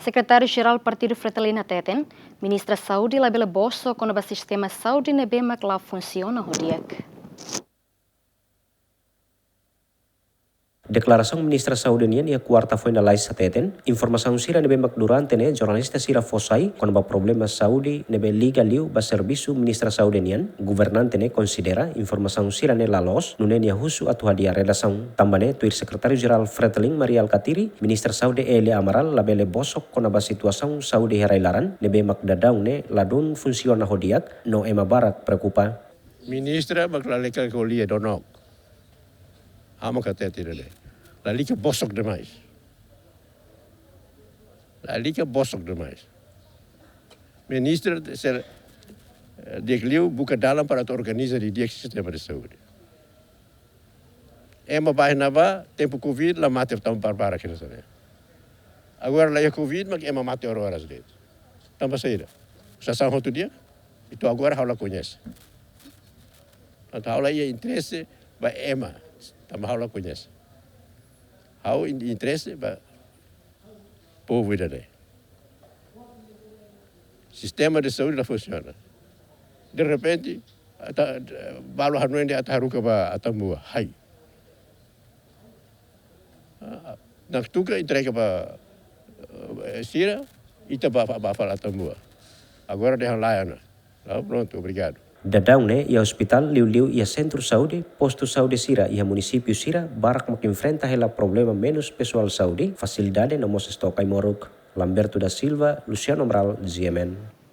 Secretário-Geral Partido Fretilina Teten, Ministra Saúde labela bosso quando o sistema saúde nebemak lá funciona hodiak. Declaração Ministra Saúde nian ia quarta foi na lais sateten. Informação sira nebe mak durante ne jornalista sira fosai quando ba problema saúde nebe liga liu ba serviço Ministra Saúde nian. Governante ne considera informação sira ne lalos nunen ia husu atu hadia redação. Tambane tuir Secretário-Geral Fretilin Maria Alkatiri, Ministra Saúde Eli Amaral labele bosok quando ba situação saúde herailaran nebe mak dadang ne ladun funciona hodiak no ema barak preocupa. Ministra baklaleka kolia donok. Amo katete dele. Lali que bosok demais. Lali que bosok demais. Ministra dekliu buka dalam para organizar di dia sistema de saúde. Ema baik naba tempo Covid la mate tão barbara que nós né. Agora lá é Covid mas ema mate horas dele. Tamba saída. Já são outro dia. Itu agora ela conhece. Então ela ia interesse ba ema. Tamba ela conhece. Hau interesse ba povo ida. Sistema de saúde não funciona. De repente, balu hanuende ataruka ba atambua. Hai. Nak tuka entrega ba sira ita ba fala atambua. Agora deixa lá, né? Pronto, obrigado. Dadang ne ia hospital liu-liu ia centro saúde, posto saúde sira ia município sira barak mak enfrenta hela problema menos pessoal saúde, facilidade no mos estokai moruk. Lamberto da Silva, Luciano Mral, GMN.